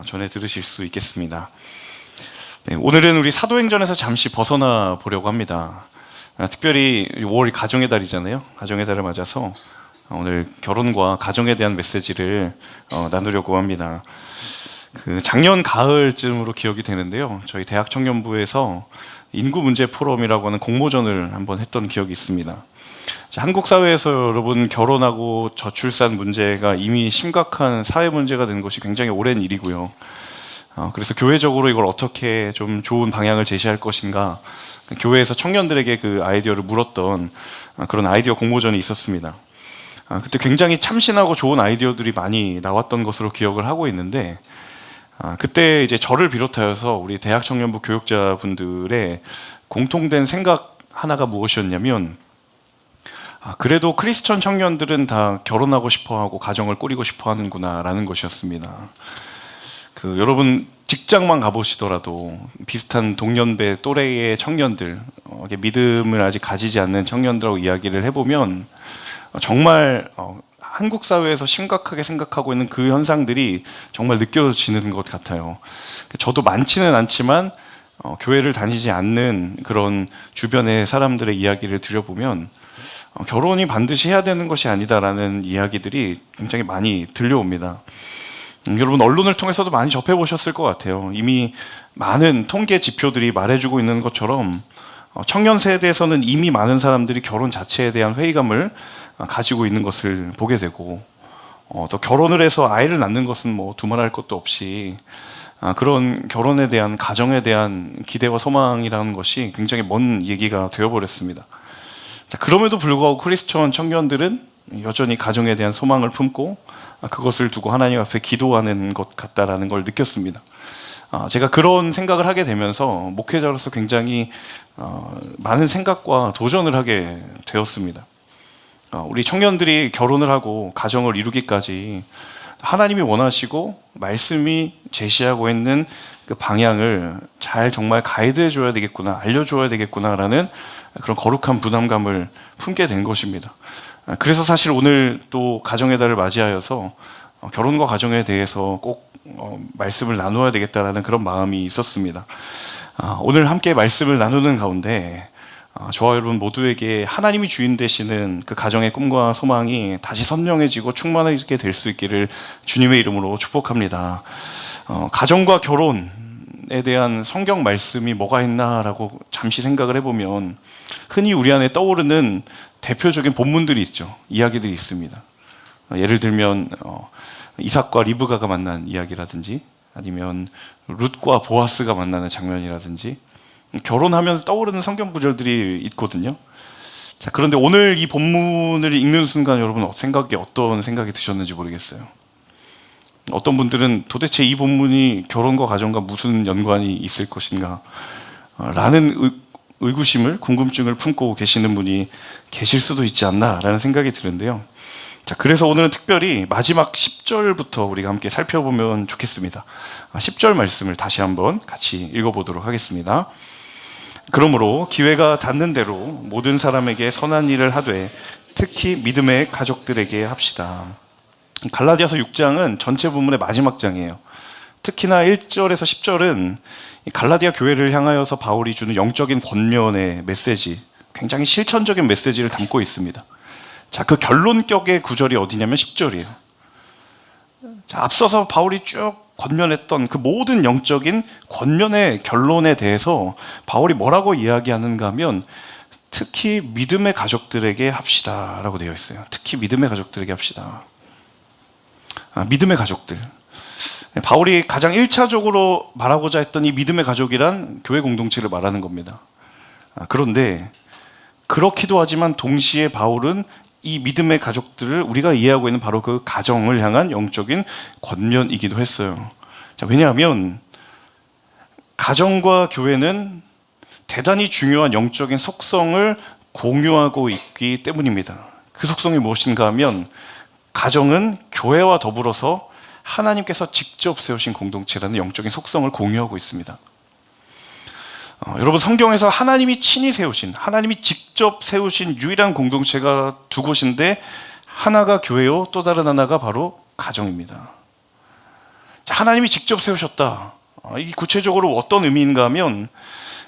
전해 들으실 수 있겠습니다. 네, 오늘은 우리 사도행전에서 잠시 벗어나 보려고 합니다. 특별히 5월이 가정의 달이잖아요. 가정의 달을 맞아서 오늘 결혼과 가정에 대한 메시지를 나누려고 합니다. 작년 가을쯤으로 기억이 되는데요. 저희 대학 청년부에서 인구 문제 포럼이라고 하는 공모전을 한번 했던 기억이 있습니다. 한국 사회에서 여러분 결혼하고 저출산 문제가 이미 심각한 사회 문제가 된 것이 굉장히 오랜 일이고요. 그래서 교회적으로 이걸 어떻게 좀 좋은 방향을 제시할 것인가, 교회에서 청년들에게 그 아이디어를 물었던 그런 아이디어 공모전이 있었습니다. 그때 굉장히 참신하고 좋은 아이디어들이 많이 나왔던 것으로 기억을 하고 있는데, 그때 이제 저를 비롯하여서 우리 대학 청년부 교육자분들의 공통된 생각 하나가 무엇이었냐면, 그래도 크리스천 청년들은 다 결혼하고 싶어하고 가정을 꾸리고 싶어하는구나 라는 것이었습니다. 여러분 직장만 가보시더라도 비슷한 동년배 또래의 청년들, 믿음을 아직 가지지 않는 청년들하고 이야기를 해보면 정말 한국 사회에서 심각하게 생각하고 있는 그 현상들이 정말 느껴지는 것 같아요. 저도 많지는 않지만 교회를 다니지 않는 그런 주변의 사람들의 이야기를 들여보면 결혼이 반드시 해야 되는 것이 아니다라는 이야기들이 굉장히 많이 들려옵니다. 여러분 언론을 통해서도 많이 접해보셨을 것 같아요. 이미 많은 통계 지표들이 말해주고 있는 것처럼 청년 세대에서는 이미 많은 사람들이 결혼 자체에 대한 회의감을 가지고 있는 것을 보게 되고, 또 결혼을 해서 아이를 낳는 것은 뭐 두말할 것도 없이 그런 결혼에 대한, 가정에 대한 기대와 소망이라는 것이 굉장히 먼 얘기가 되어버렸습니다. 그럼에도 불구하고 크리스천 청년들은 여전히 가정에 대한 소망을 품고 그것을 두고 하나님 앞에 기도하는 것 같다라는 걸 느꼈습니다. 제가 그런 생각을 하게 되면서 목회자로서 굉장히 많은 생각과 도전을 하게 되었습니다. 우리 청년들이 결혼을 하고 가정을 이루기까지 하나님이 원하시고 말씀이 제시하고 있는 그 방향을 잘 정말 가이드해 줘야 되겠구나, 알려줘야 되겠구나라는 그런 거룩한 부담감을 품게 된 것입니다. 그래서 사실 오늘 또 가정의 달을 맞이하여서 결혼과 가정에 대해서 꼭 말씀을 나누어야 되겠다라는 그런 마음이 있었습니다. 오늘 함께 말씀을 나누는 가운데 저와 여러분 모두에게 하나님이 주인 되시는 그 가정의 꿈과 소망이 다시 선명해지고 충만하게 될 수 있기를 주님의 이름으로 축복합니다. 가정과 결혼에 대한 성경 말씀이 뭐가 있나라고 잠시 생각을 해보면 흔히 우리 안에 떠오르는 대표적인 본문들이 있죠. 이야기들이 있습니다. 예를 들면 이삭과 리브가가 만난 이야기라든지, 아니면 룻과 보아스가 만나는 장면이라든지, 결혼하면서 떠오르는 성경 구절들이 있거든요. 그런데 오늘 이 본문을 읽는 순간 여러분 어떤 생각이 드셨는지 모르겠어요. 어떤 분들은 도대체 이 본문이 결혼과 가정과 무슨 연관이 있을 것인가 라는 의구심을, 궁금증을 품고 계시는 분이 계실 수도 있지 않나라는 생각이 드는데요. 그래서 오늘은 특별히 마지막 10절부터 우리가 함께 살펴보면 좋겠습니다. 10절 말씀을 다시 한번 같이 읽어보도록 하겠습니다. 그러므로 기회가 닿는 대로 모든 사람에게 선한 일을 하되 특히 믿음의 가족들에게 합시다. 갈라디아서 6장은 전체 본문의 마지막 장이에요. 특히나 1절에서 10절은 갈라디아 교회를 향하여서 바울이 주는 영적인 권면의 메시지, 굉장히 실천적인 메시지를 담고 있습니다. 그 결론격의 구절이 어디냐면 10절이에요. 앞서서 바울이 쭉 권면했던 그 모든 영적인 권면의 결론에 대해서 바울이 뭐라고 이야기하는가 하면 특히 믿음의 가족들에게 합시다 라고 되어 있어요. 특히 믿음의 가족들에게 합시다. 믿음의 가족들. 바울이 가장 1차적으로 말하고자 했던 이 믿음의 가족이란 교회 공동체를 말하는 겁니다. 그런데 그렇기도 하지만 동시에 바울은 이 믿음의 가족들을 우리가 이해하고 있는 바로 그 가정을 향한 영적인 권면이기도 했어요. 왜냐하면 가정과 교회는 대단히 중요한 영적인 속성을 공유하고 있기 때문입니다. 그 속성이 무엇인가 하면 가정은 교회와 더불어서 하나님께서 직접 세우신 공동체라는 영적인 속성을 공유하고 있습니다. 여러분, 성경에서 하나님이 친히 세우신, 하나님이 직접 세우신 유일한 공동체가 두 곳인데, 하나가 교회요, 또 다른 하나가 바로 가정입니다. 자, 하나님이 직접 세우셨다. 이게 구체적으로 어떤 의미인가 하면,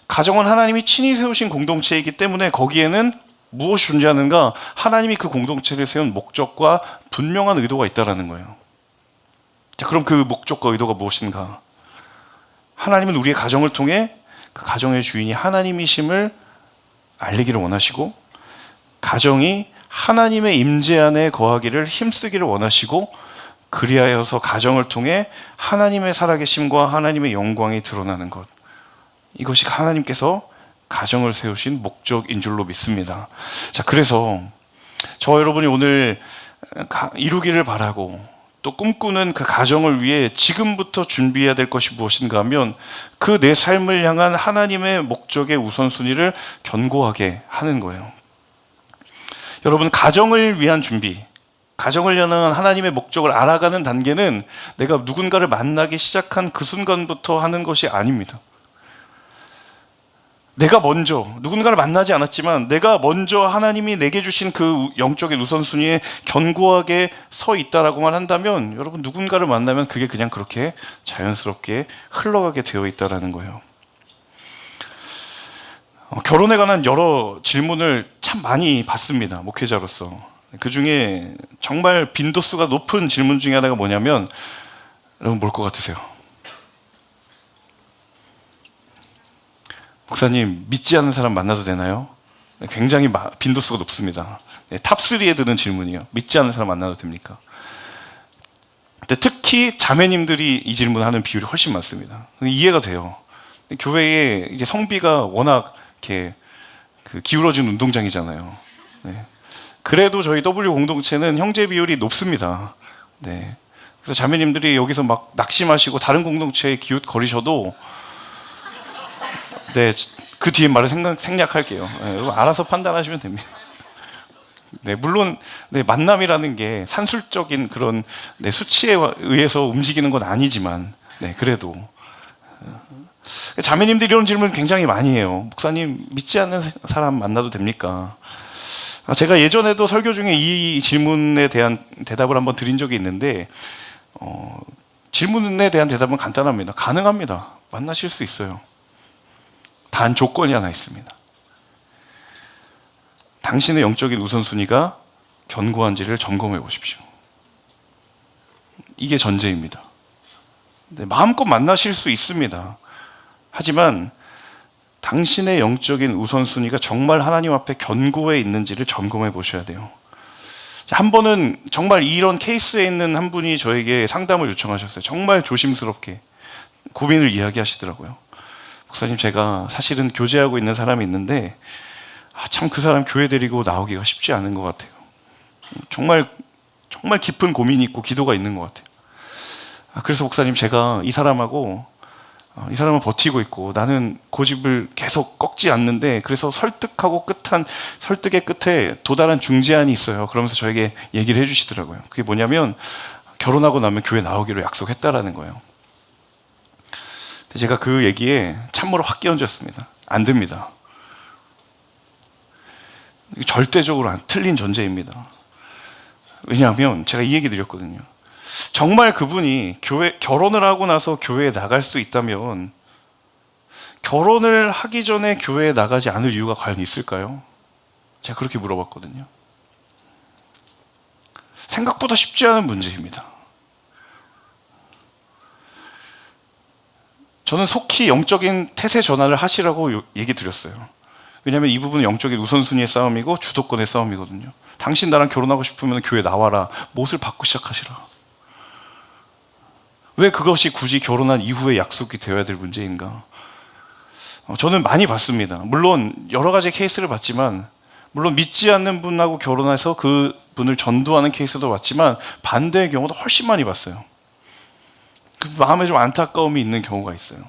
가정은 하나님이 친히 세우신 공동체이기 때문에 거기에는 무엇이 존재하는가? 하나님이 그 공동체를 세운 목적과 분명한 의도가 있다는 거예요. 자, 그럼 그 목적과 의도가 무엇인가? 하나님은 우리의 가정을 통해 그 가정의 주인이 하나님이심을 알리기를 원하시고, 가정이 하나님의 임재 안에 거하기를 힘쓰기를 원하시고, 그리하여서 가정을 통해 하나님의 살아계심과 하나님의 영광이 드러나는 것, 이것이 하나님께서 가정을 세우신 목적인 줄로 믿습니다. 자, 그래서 저 여러분이 오늘 이루기를 바라고 또 꿈꾸는 그 가정을 위해 지금부터 준비해야 될 것이 무엇인가 하면, 그 내 삶을 향한 하나님의 목적의 우선순위를 견고하게 하는 거예요. 여러분, 가정을 위한 준비, 가정을 향한 하나님의 목적을 알아가는 단계는 내가 누군가를 만나기 시작한 그 순간부터 하는 것이 아닙니다. 내가 먼저 누군가를 만나지 않았지만 내가 먼저 하나님이 내게 주신 그 영적인 우선순위에 견고하게 서 있다라고만 한다면, 여러분, 누군가를 만나면 그게 그냥 그렇게 자연스럽게 흘러가게 되어 있다라는 거예요. 결혼에 관한 여러 질문을 참 많이 받습니다, 목회자로서. 그 중에 정말 빈도수가 높은 질문 중에 하나가 뭐냐면, 여러분 뭘 것 같으세요? 목사님, 믿지 않는 사람 만나도 되나요? 굉장히 빈도수가 높습니다. 탑3에 드는 질문이요. 믿지 않는 사람 만나도 됩니까? 근데 특히 자매님들이 이 질문하는 비율이 훨씬 많습니다. 이해가 돼요. 교회에 이제 성비가 워낙 이렇게 기울어진 운동장이잖아요. 네. 그래도 저희 W 공동체는 형제 비율이 높습니다. 네. 그래서 자매님들이 여기서 막 낙심하시고 다른 공동체에 기웃거리셔도, 네, 그 뒤에 말을 생략할게요. 네, 여러분 알아서 판단하시면 됩니다. 네, 물론 네, 만남이라는 게 산술적인 그런 수치에 의해서 움직이는 건 아니지만, 네, 그래도 자매님들이 이런 질문 굉장히 많이 해요. 목사님, 믿지 않는 사람 만나도 됩니까? 제가 예전에도 설교 중에 이 질문에 대한 대답을 한번 드린 적이 있는데, 질문에 대한 대답은 간단합니다. 가능합니다. 만나실 수 있어요. 단 조건이 하나 있습니다. 당신의 영적인 우선순위가 견고한지를 점검해 보십시오. 이게 전제입니다. 네, 마음껏 만나실 수 있습니다. 하지만 당신의 영적인 우선순위가 정말 하나님 앞에 견고해 있는지를 점검해 보셔야 돼요. 한 번은 정말 이런 케이스에 있는 한 분이 저에게 상담을 요청하셨어요. 정말 조심스럽게 고민을 이야기하시더라고요. 목사님, 제가 사실은 교제하고 있는 사람이 있는데 참 그 사람 교회 데리고 나오기가 쉽지 않은 것 같아요. 정말 깊은 고민이 있고 기도가 있는 것 같아요. 그래서 목사님, 제가 이 사람은 버티고 있고 나는 고집을 계속 꺾지 않는데, 그래서 설득의 끝에 도달한 중재안이 있어요. 그러면서 저에게 얘기를 해주시더라고요. 그게 뭐냐면, 결혼하고 나면 교회 나오기로 약속했다라는 거예요. 제가 그 얘기에 참으로 확 끼얹었습니다. 안 됩니다. 절대적으로 틀린 전제입니다. 왜냐하면 제가 이 얘기 드렸거든요. 정말 그분이 결혼을 하고 나서 교회에 나갈 수 있다면 결혼을 하기 전에 교회에 나가지 않을 이유가 과연 있을까요? 제가 그렇게 물어봤거든요. 생각보다 쉽지 않은 문제입니다. 저는 속히 영적인 태세 전환을 하시라고 얘기 드렸어요. 왜냐하면 이 부분은 영적인 우선순위의 싸움이고 주도권의 싸움이거든요. 당신 나랑 결혼하고 싶으면 교회 나와라. 못을 받고 시작하시라. 왜 그것이 굳이 결혼한 이후에 약속이 되어야 될 문제인가? 저는 많이 봤습니다. 물론 여러 가지 케이스를 봤지만, 물론 믿지 않는 분하고 결혼해서 그 분을 전도하는 케이스도 봤지만 반대의 경우도 훨씬 많이 봤어요. 그 마음에 좀 안타까움이 있는 경우가 있어요.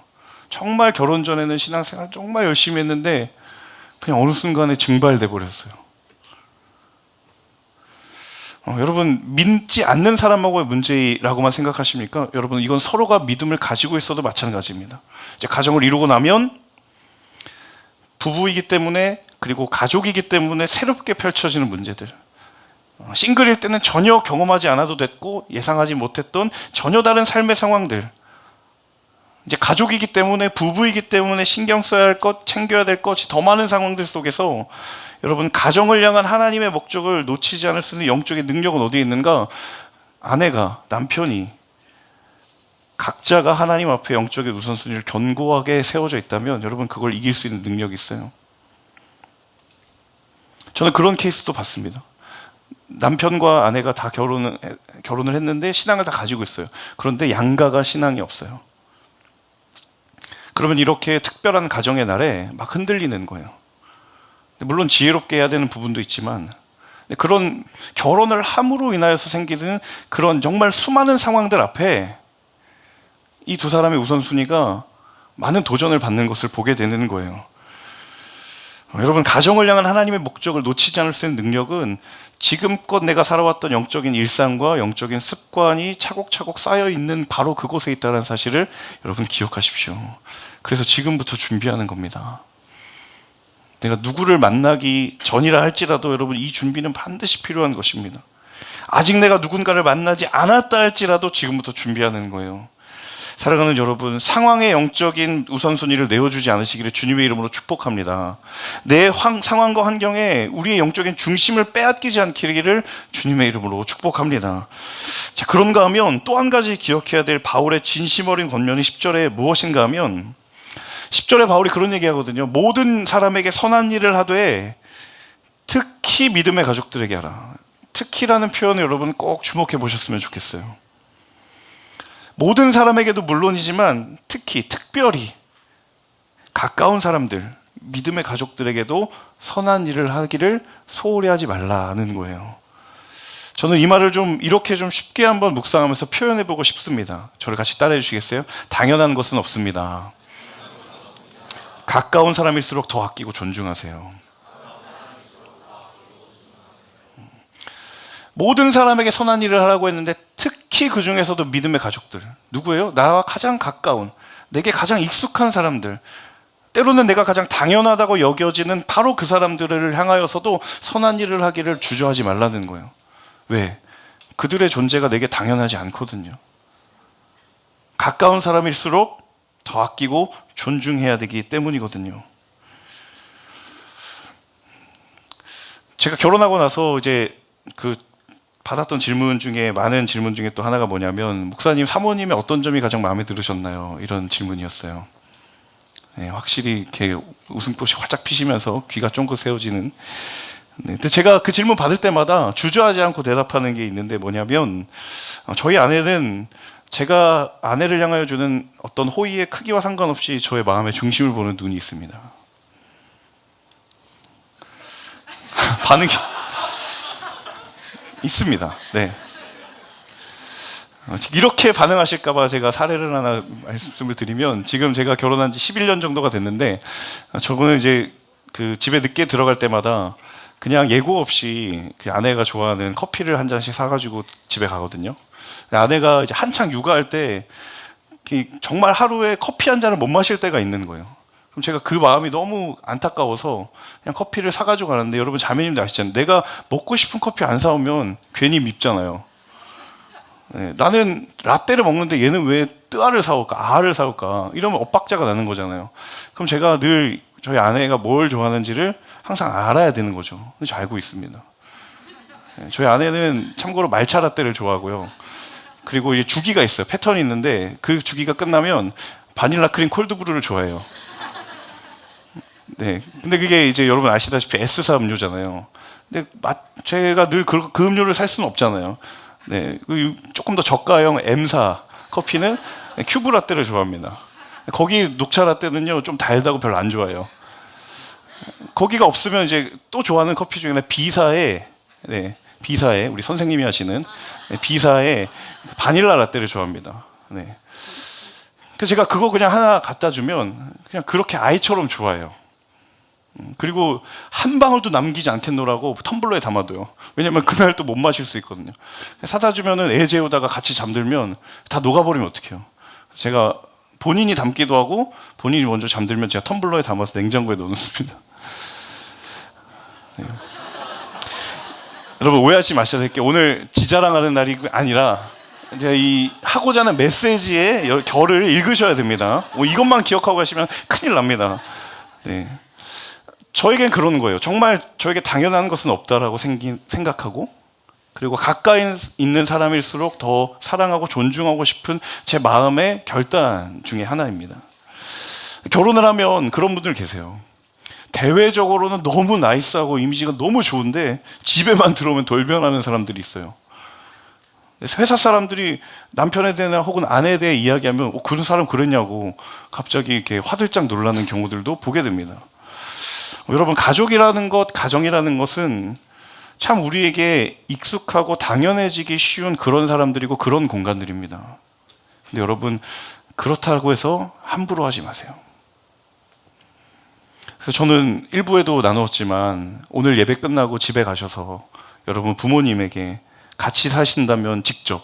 정말 결혼 전에는 신앙생활 정말 열심히 했는데 그냥 어느 순간에 증발돼 버렸어요. 여러분, 믿지 않는 사람하고의 문제라고만 생각하십니까? 여러분, 이건 서로가 믿음을 가지고 있어도 마찬가지입니다. 이제 가정을 이루고 나면 부부이기 때문에, 그리고 가족이기 때문에 새롭게 펼쳐지는 문제들, 싱글일 때는 전혀 경험하지 않아도 됐고 예상하지 못했던 전혀 다른 삶의 상황들, 이제 가족이기 때문에, 부부이기 때문에 신경 써야 할 것, 챙겨야 될 것이 더 많은 상황들 속에서 여러분, 가정을 향한 하나님의 목적을 놓치지 않을 수 있는 영적인 능력은 어디에 있는가? 아내가, 남편이 각자가 하나님 앞에 영적인 우선순위를 견고하게 세워져 있다면 여러분, 그걸 이길 수 있는 능력이 있어요. 저는 그런 케이스도 봤습니다. 남편과 아내가 다 결혼을 했는데 신앙을 다 가지고 있어요. 그런데 양가가 신앙이 없어요. 그러면 이렇게 특별한 가정의 날에 막 흔들리는 거예요. 물론 지혜롭게 해야 되는 부분도 있지만, 그런 결혼을 함으로 인하여서 생기는 그런 정말 수많은 상황들 앞에 이 두 사람의 우선순위가 많은 도전을 받는 것을 보게 되는 거예요. 여러분, 가정을 향한 하나님의 목적을 놓치지 않을 수 있는 능력은 지금껏 내가 살아왔던 영적인 일상과 영적인 습관이 차곡차곡 쌓여 있는 바로 그곳에 있다는 사실을 여러분 기억하십시오. 그래서 지금부터 준비하는 겁니다. 내가 누구를 만나기 전이라 할지라도 여러분, 이 준비는 반드시 필요한 것입니다. 아직 내가 누군가를 만나지 않았다 할지라도 지금부터 준비하는 거예요. 사랑하는 여러분, 상황의 영적인 우선순위를 내어주지 않으시기를 주님의 이름으로 축복합니다. 내 상황과 환경에 우리의 영적인 중심을 빼앗기지 않기를 주님의 이름으로 축복합니다. 자, 그런가 하면 또 한 가지 기억해야 될 바울의 진심 어린 권면이 10절에 무엇인가 하면, 10절에 바울이 그런 얘기하거든요. 모든 사람에게 선한 일을 하되 특히 믿음의 가족들에게 하라. 특히라는 표현을 여러분 꼭 주목해 보셨으면 좋겠어요. 모든 사람에게도 물론이지만 특히, 특별히 가까운 사람들, 믿음의 가족들에게도 선한 일을 하기를 소홀히 하지 말라는 거예요. 저는 이 말을 좀 이렇게 좀 쉽게 한번 묵상하면서 표현해 보고 싶습니다. 저를 같이 따라해 주시겠어요? 당연한 것은 없습니다. 가까운 사람일수록 더 아끼고 존중하세요. 모든 사람에게 선한 일을 하라고 했는데 특히 그 중에서도 믿음의 가족들, 누구예요? 나와 가장 가까운, 내게 가장 익숙한 사람들, 때로는 내가 가장 당연하다고 여겨지는 바로 그 사람들을 향하여서도 선한 일을 하기를 주저하지 말라는 거예요. 왜? 그들의 존재가 내게 당연하지 않거든요. 가까운 사람일수록 더 아끼고 존중해야 되기 때문이거든요. 제가 결혼하고 나서 이제 받았던 질문 중에, 많은 질문 중에 또 하나가 뭐냐면, 목사님, 사모님의 어떤 점이 가장 마음에 들으셨나요? 이런 질문이었어요. 네, 확실히 이렇게 웃음꽃이 활짝 피시면서 귀가 쫑긋 세워지는. 네, 근데 제가 그 질문 받을 때마다 주저하지 않고 대답하는 게 있는데 뭐냐면, 저희 아내는 제가 아내를 향하여 주는 어떤 호의의 크기와 상관없이 저의 마음의 중심을 보는 눈이 있습니다. 반응이 있습니다. 네. 이렇게 반응하실까봐 제가 사례를 하나 말씀을 드리면, 지금 제가 결혼한 지 11년 정도가 됐는데, 저거는 이제 그 집에 늦게 들어갈 때마다 그냥 예고 없이 그 아내가 좋아하는 커피를 한 잔씩 사가지고 집에 가거든요. 아내가 이제 한창 육아할 때 정말 하루에 커피 한 잔을 못 마실 때가 있는 거예요. 그럼 제가 그 마음이 너무 안타까워서 그냥 커피를 사가지고 가는데, 여러분 자매님도 아시잖아요. 내가 먹고 싶은 커피 안 사오면 괜히 밉잖아요. 네, 나는 라떼를 먹는데 얘는 왜 뜨아를 사올까, 아를 사올까, 이러면 엇박자가 나는 거잖아요. 그럼 제가 늘 저희 아내가 뭘 좋아하는지를 항상 알아야 되는 거죠. 근데 저 알고 있습니다. 네, 저희 아내는 참고로 말차 라떼를 좋아하고요. 그리고 이 주기가 있어요. 패턴이 있는데 그 주기가 끝나면 바닐라 크림 콜드브루를 좋아해요. 네, 근데 그게 이제 여러분 아시다시피 S사 음료잖아요. 근데 제가 늘 그 음료를 살 수는 없잖아요. 네, 조금 더 저가형 M사 커피는 큐브 라떼를 좋아합니다. 거기 녹차 라떼는요 좀 달다고 별로 안 좋아해요. 거기가 없으면 이제 또 좋아하는 커피 중에 B사의, 네, B사의 우리 선생님이 하시는 B사의 바닐라 라떼를 좋아합니다. 네. 그래서 제가 그거 그냥 하나 갖다 주면 그냥 그렇게 아이처럼 좋아해요. 그리고 한 방울도 남기지 않겠노라고 텀블러에 담아둬요. 왜냐면 그날 또 못 마실 수 있거든요. 사다 주면은 애 재우다가 같이 잠들면 다 녹아버리면 어떡해요. 제가 본인이 담기도 하고 본인이 먼저 잠들면 제가 텀블러에 담아서 냉장고에 넣어놓습니다. 네. 여러분 오해하지 마셔야 될 게 오늘 지자랑하는 날이 아니라 제가 이 하고자 하는 메시지의 결을 읽으셔야 됩니다. 이것만 기억하고 가시면 큰일 납니다. 네. 저에겐 그런 거예요. 정말 저에게 당연한 것은 없다라고 생각하고 그리고 가까이 있는 사람일수록 더 사랑하고 존중하고 싶은 제 마음의 결단 중에 하나입니다. 결혼을 하면 그런 분들 계세요. 대외적으로는 너무 나이스하고 이미지가 너무 좋은데 집에만 들어오면 돌변하는 사람들이 있어요. 회사 사람들이 남편에 대해 혹은 아내에 대해 이야기하면 그런 사람 그랬냐고 갑자기 이렇게 화들짝 놀라는 경우들도 보게 됩니다. 여러분 가족이라는 것, 가정이라는 것은 참 우리에게 익숙하고 당연해지기 쉬운 그런 사람들이고 그런 공간들입니다. 근데 여러분 그렇다고 해서 함부로 하지 마세요. 그래서 저는 일부에도 나누었지만 오늘 예배 끝나고 집에 가셔서 여러분 부모님에게 같이 사신다면 직접,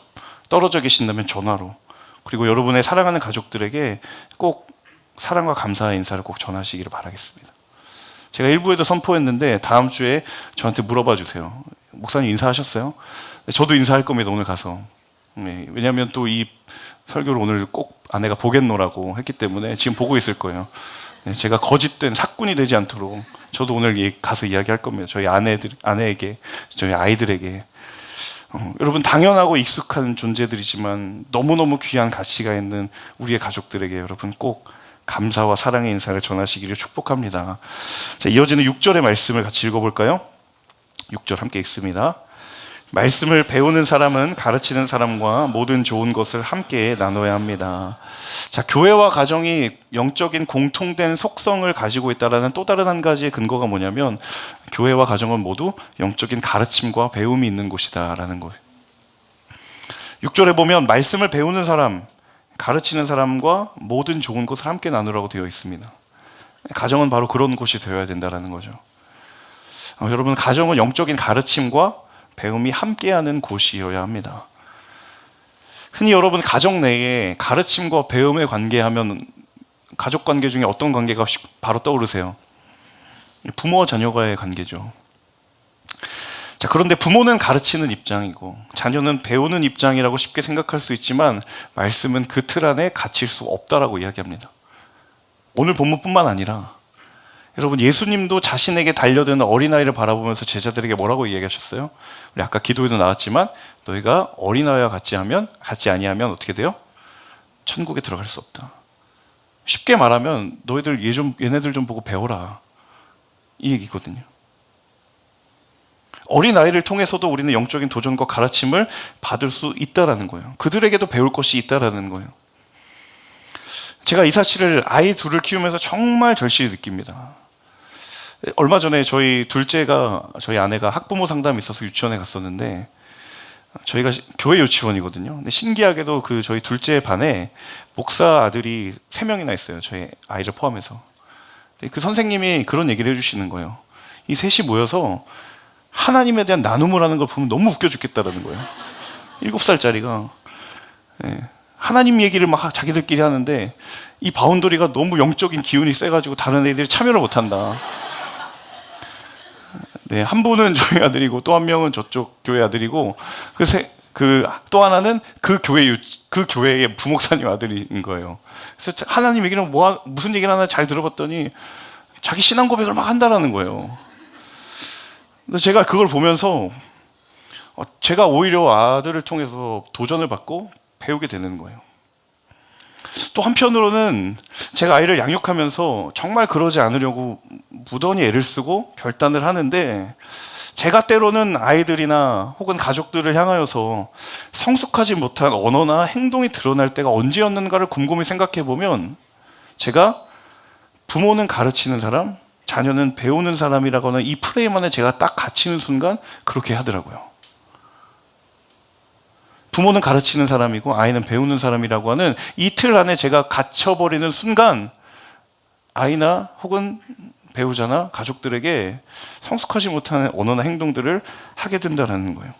떨어져 계신다면 전화로, 그리고 여러분의 사랑하는 가족들에게 꼭 사랑과 감사의 인사를 꼭 전하시기를 바라겠습니다. 제가 일부에도 선포했는데 다음 주에 저한테 물어봐 주세요. 목사님 인사하셨어요? 저도 인사할 겁니다. 오늘 가서. 네, 왜냐하면 또 이 설교를 오늘 꼭 아내가 보겠노라고 했기 때문에 지금 보고 있을 거예요. 네, 제가 거짓된 사꾼이 되지 않도록 저도 오늘 가서 이야기할 겁니다. 저희 아내에게, 저희 아이들에게. 여러분 당연하고 익숙한 존재들이지만 너무너무 귀한 가치가 있는 우리의 가족들에게 여러분 꼭 감사와 사랑의 인사를 전하시기를 축복합니다. 자, 이어지는 6절의 말씀을 같이 읽어볼까요? 6절 함께 읽습니다. 말씀을 배우는 사람은 가르치는 사람과 모든 좋은 것을 함께 나눠야 합니다. 자, 교회와 가정이 영적인 공통된 속성을 가지고 있다는 또 다른 한 가지의 근거가 뭐냐면 교회와 가정은 모두 영적인 가르침과 배움이 있는 곳이다라는 거예요. 6절에 보면 말씀을 배우는 사람, 가르치는 사람과 모든 좋은 것을 함께 나누라고 되어 있습니다. 가정은 바로 그런 곳이 되어야 된다는 거죠. 여러분 가정은 영적인 가르침과 배움이 함께하는 곳이어야 합니다. 흔히 여러분 가정 내에 가르침과 배움의 관계하면 가족 관계 중에 어떤 관계가 바로 떠오르세요? 부모와 자녀와의 관계죠. 자, 그런데 부모는 가르치는 입장이고 자녀는 배우는 입장이라고 쉽게 생각할 수 있지만 말씀은 그 틀 안에 갇힐 수 없다라고 이야기합니다. 오늘 본문뿐만 아니라 여러분 예수님도 자신에게 달려드는 어린아이를 바라보면서 제자들에게 뭐라고 이야기하셨어요? 우리 아까 기도에도 나왔지만 너희가 어린아이와 같지 아니하면 어떻게 돼요? 천국에 들어갈 수 없다. 쉽게 말하면 너희들 얘네들 좀 보고 배워라 이 얘기거든요. 어린아이를 통해서도 우리는 영적인 도전과 가르침을 받을 수 있다라는 거예요. 그들에게도 배울 것이 있다라는 거예요. 제가 이 사실을 아이 둘을 키우면서 정말 절실히 느낍니다. 얼마 전에 저희 아내가 학부모 상담이 있어서 유치원에 갔었는데 저희가 교회 유치원이거든요. 근데 신기하게도 저희 둘째 반에 목사 아들이 3명이나 있어요. 저희 아이를 포함해서. 그 선생님이 그런 얘기를 해주시는 거예요. 이 셋이 모여서 하나님에 대한 나눔을 하는 걸 보면 너무 웃겨 죽겠다라는 거예요. 7살짜리가 하나님 얘기를 막 자기들끼리 하는데 이 바운더리가 너무 영적인 기운이 세가지고 다른 애들이 참여를 못한다. 네, 한 분은 저희 아들이고 또 한 명은 저쪽 교회 아들이고 또 하나는 그 교회의 부목사님 아들인 거예요. 그래서 하나님 얘기는 무슨 얘기를 하나 잘 들어봤더니 자기 신앙 고백을 막 한다라는 거예요. 근데 제가 그걸 보면서 제가 오히려 아들을 통해서 도전을 받고 배우게 되는 거예요. 또 한편으로는 제가 아이를 양육하면서 정말 그러지 않으려고 무던히 애를 쓰고 결단을 하는데 제가 때로는 아이들이나 혹은 가족들을 향하여서 성숙하지 못한 언어나 행동이 드러날 때가 언제였는가를 곰곰이 생각해 보면 제가 부모는 가르치는 사람, 자녀는 배우는 사람이라고 하는 이 프레임 안에 제가 딱 갇히는 순간 그렇게 하더라고요. 부모는 가르치는 사람이고 아이는 배우는 사람이라고 하는 이 틀 안에 제가 갇혀버리는 순간 아이나 혹은 배우자나 가족들에게 성숙하지 못한 언어나 행동들을 하게 된다는 거예요.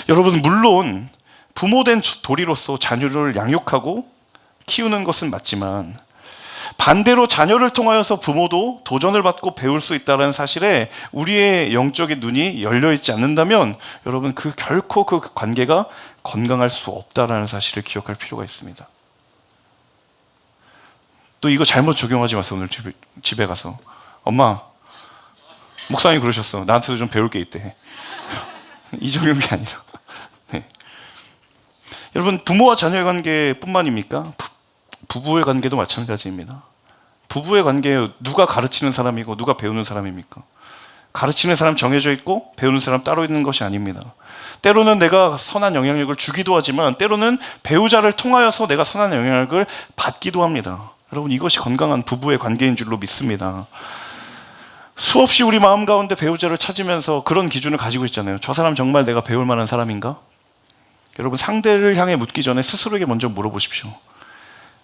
여러분 물론 부모된 도리로서 자녀를 양육하고 키우는 것은 맞지만 반대로 자녀를 통하여서 부모도 도전을 받고 배울 수 있다는 사실에 우리의 영적인 눈이 열려 있지 않는다면 여러분 결코 그 관계가 건강할 수 없다는 사실을 기억할 필요가 있습니다. 또 이거 잘못 적용하지 마세요. 오늘 집에 가서 엄마 목사님 그러셨어. 나한테도 좀 배울 게 있대. 이 적용이 아니라 네. 여러분 부모와 자녀의 관계뿐만입니까? 부부의 관계도 마찬가지입니다. 부부의 관계에 누가 가르치는 사람이고 누가 배우는 사람입니까? 가르치는 사람 정해져 있고 배우는 사람 따로 있는 것이 아닙니다. 때로는 내가 선한 영향력을 주기도 하지만 때로는 배우자를 통하여서 내가 선한 영향력을 받기도 합니다. 여러분 이것이 건강한 부부의 관계인 줄로 믿습니다. 수없이 우리 마음 가운데 배우자를 찾으면서 그런 기준을 가지고 있잖아요. 저 사람 정말 내가 배울 만한 사람인가? 여러분 상대를 향해 묻기 전에 스스로에게 먼저 물어보십시오.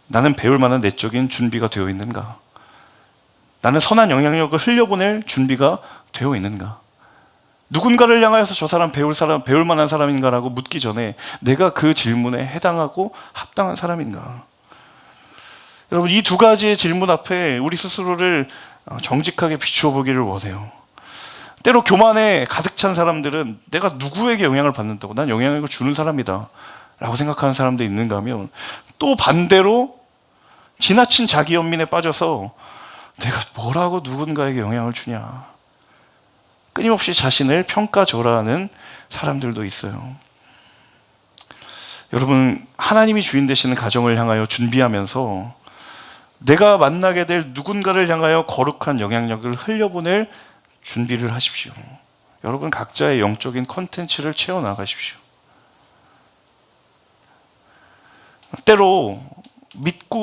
나는 배울 만한 내적인 준비가 되어 있는가? 나는 선한 영향력을 흘려보낼 준비가 되어 있는가? 누군가를 향하여서 저 사람 배울 만한 사람인가라고 묻기 전에 내가 그 질문에 해당하고 합당한 사람인가? 여러분 이 두 가지의 질문 앞에 우리 스스로를 정직하게 비추어 보기를 원해요. 때로 교만에 가득 찬 사람들은 내가 누구에게 영향을 받는다고 난 영향력을 주는 사람이다 라고 생각하는 사람들이 있는가 하면 또 반대로 지나친 자기 연민에 빠져서 내가 뭐라고 누군가에게 영향을 주냐 끊임없이 자신을 평가절하하는 사람들도 있어요. 여러분 하나님이 주인 되시는 가정을 향하여 준비하면서 내가 만나게 될 누군가를 향하여 거룩한 영향력을 흘려보낼 준비를 하십시오. 여러분 각자의 영적인 컨텐츠를 채워나가십시오. 때로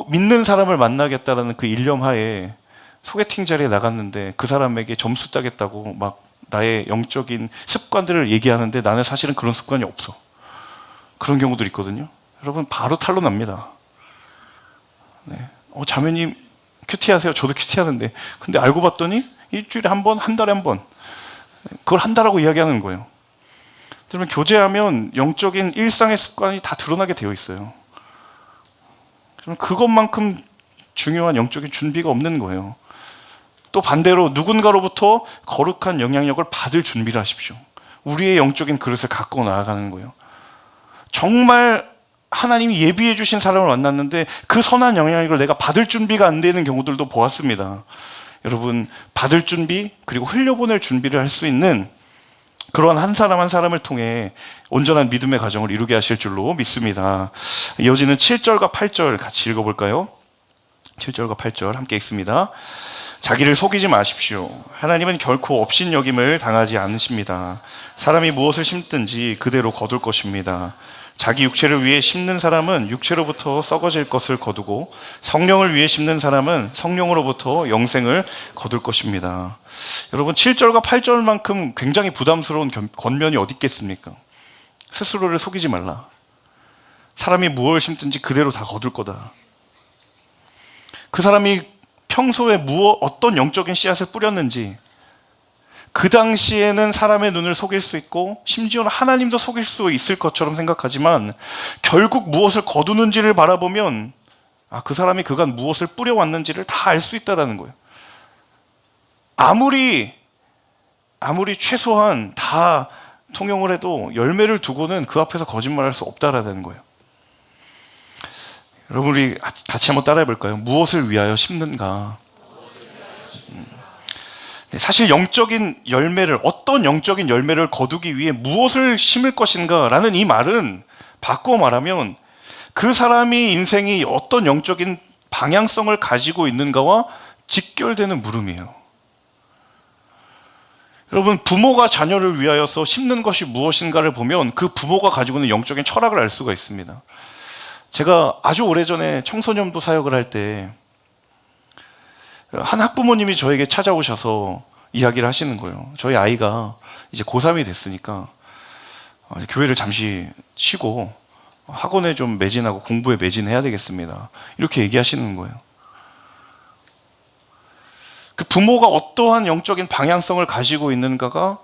믿는 사람을 만나겠다라는 그 일념하에 소개팅 자리에 나갔는데 그 사람에게 점수 따겠다고 막 나의 영적인 습관들을 얘기하는데 나는 사실은 그런 습관이 없어. 그런 경우도 있거든요. 여러분 바로 탄로납니다. 네. 자매님 큐티하세요. 저도 큐티하는데 근데 알고 봤더니 일주일에 한 번, 한 달에 한 번 그걸 한다라고 이야기하는 거예요. 그러면 교제하면 영적인 일상의 습관이 다 드러나게 되어 있어요. 그럼 그것만큼 중요한 영적인 준비가 없는 거예요. 또 반대로 누군가로부터 거룩한 영향력을 받을 준비를 하십시오. 우리의 영적인 그릇을 갖고 나아가는 거예요. 정말 하나님이 예비해 주신 사람을 만났는데 그 선한 영향력을 내가 받을 준비가 안 되는 경우들도 보았습니다. 여러분 받을 준비 그리고 흘려보낼 준비를 할 수 있는 그러한 한 사람 한 사람을 통해 온전한 믿음의 가정을 이루게 하실 줄로 믿습니다. 이어지는 7절과 8절 같이 읽어볼까요? 7절과 8절 함께 읽습니다. 자기를 속이지 마십시오. 하나님은 결코 업신여김을 당하지 않으십니다. 사람이 무엇을 심든지 그대로 거둘 것입니다. 자기 육체를 위해 심는 사람은 육체로부터 썩어질 것을 거두고 성령을 위해 심는 사람은 성령으로부터 영생을 거둘 것입니다. 여러분 7절과 8절만큼 굉장히 부담스러운 권면이 어디 있겠습니까? 스스로를 속이지 말라. 사람이 무엇을 심든지 그대로 다 거둘 거다. 그 사람이 평소에 어떤 영적인 씨앗을 뿌렸는지 그 당시에는 사람의 눈을 속일 수 있고 심지어는 하나님도 속일 수 있을 것처럼 생각하지만 결국 무엇을 거두는지를 바라보면 그 사람이 그간 무엇을 뿌려왔는지를 다 알 수 있다는 거예요. 아무리 최소한 다 통용을 해도 열매를 두고는 그 앞에서 거짓말할 수 없다라는 거예요. 여러분 우리 같이 한번 따라해 볼까요? 무엇을 위하여 심는가? 사실 영적인 열매를 어떤 영적인 열매를 거두기 위해 무엇을 심을 것인가 라는 이 말은 바꾸어 말하면 그 사람이 인생이 어떤 영적인 방향성을 가지고 있는가와 직결되는 물음이에요. 여러분 부모가 자녀를 위하여서 심는 것이 무엇인가를 보면 그 부모가 가지고 있는 영적인 철학을 알 수가 있습니다. 제가 아주 오래전에 청소년부 사역을 할 때 한 학부모님이 저에게 찾아오셔서 이야기를 하시는 거예요. 저희 아이가 이제 고3이 됐으니까 교회를 잠시 쉬고 학원에 좀 매진하고 공부에 매진해야 되겠습니다. 이렇게 얘기하시는 거예요. 그 부모가 어떠한 영적인 방향성을 가지고 있는가가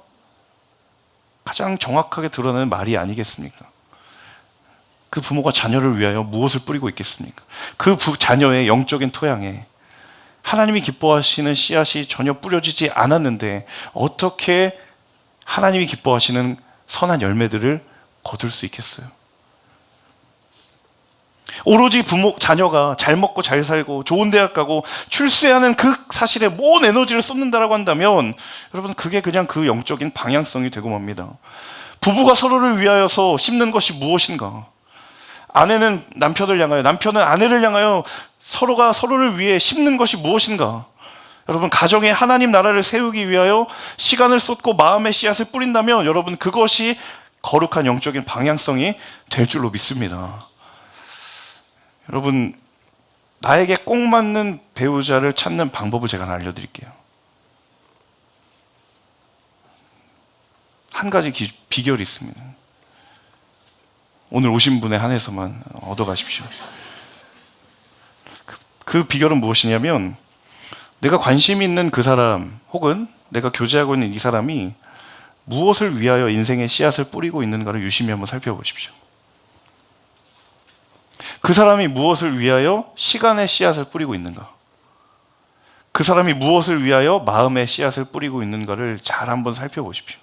가장 정확하게 드러나는 말이 아니겠습니까? 그 부모가 자녀를 위하여 무엇을 뿌리고 있겠습니까? 그 자녀의 영적인 토양에 하나님이 기뻐하시는 씨앗이 전혀 뿌려지지 않았는데 어떻게 하나님이 기뻐하시는 선한 열매들을 거둘 수 있겠어요? 오로지 자녀가 잘 먹고 잘 살고 좋은 대학 가고 출세하는 그 사실에 모든 에너지를 쏟는다라고 한다면 여러분, 그게 그냥 그 영적인 방향성이 되고 맙니다. 부부가 서로를 위하여서 심는 것이 무엇인가? 아내는 남편을 향하여, 남편은 아내를 향하여 서로가 서로를 위해 심는 것이 무엇인가? 여러분, 가정에 하나님 나라를 세우기 위하여 시간을 쏟고 마음의 씨앗을 뿌린다면 여러분, 그것이 거룩한 영적인 방향성이 될 줄로 믿습니다. 여러분, 나에게 꼭 맞는 배우자를 찾는 방법을 제가 하나 알려드릴게요. 한 가지 비결이 있습니다. 오늘 오신 분에 한해서만 얻어가십시오. 그 비결은 무엇이냐면, 내가 관심 있는 그 사람 혹은 내가 교제하고 있는 이 사람이 무엇을 위하여 인생의 씨앗을 뿌리고 있는가를 유심히 한번 살펴보십시오. 그 사람이 무엇을 위하여 시간의 씨앗을 뿌리고 있는가? 그 사람이 무엇을 위하여 마음의 씨앗을 뿌리고 있는가를 잘 한번 살펴보십시오.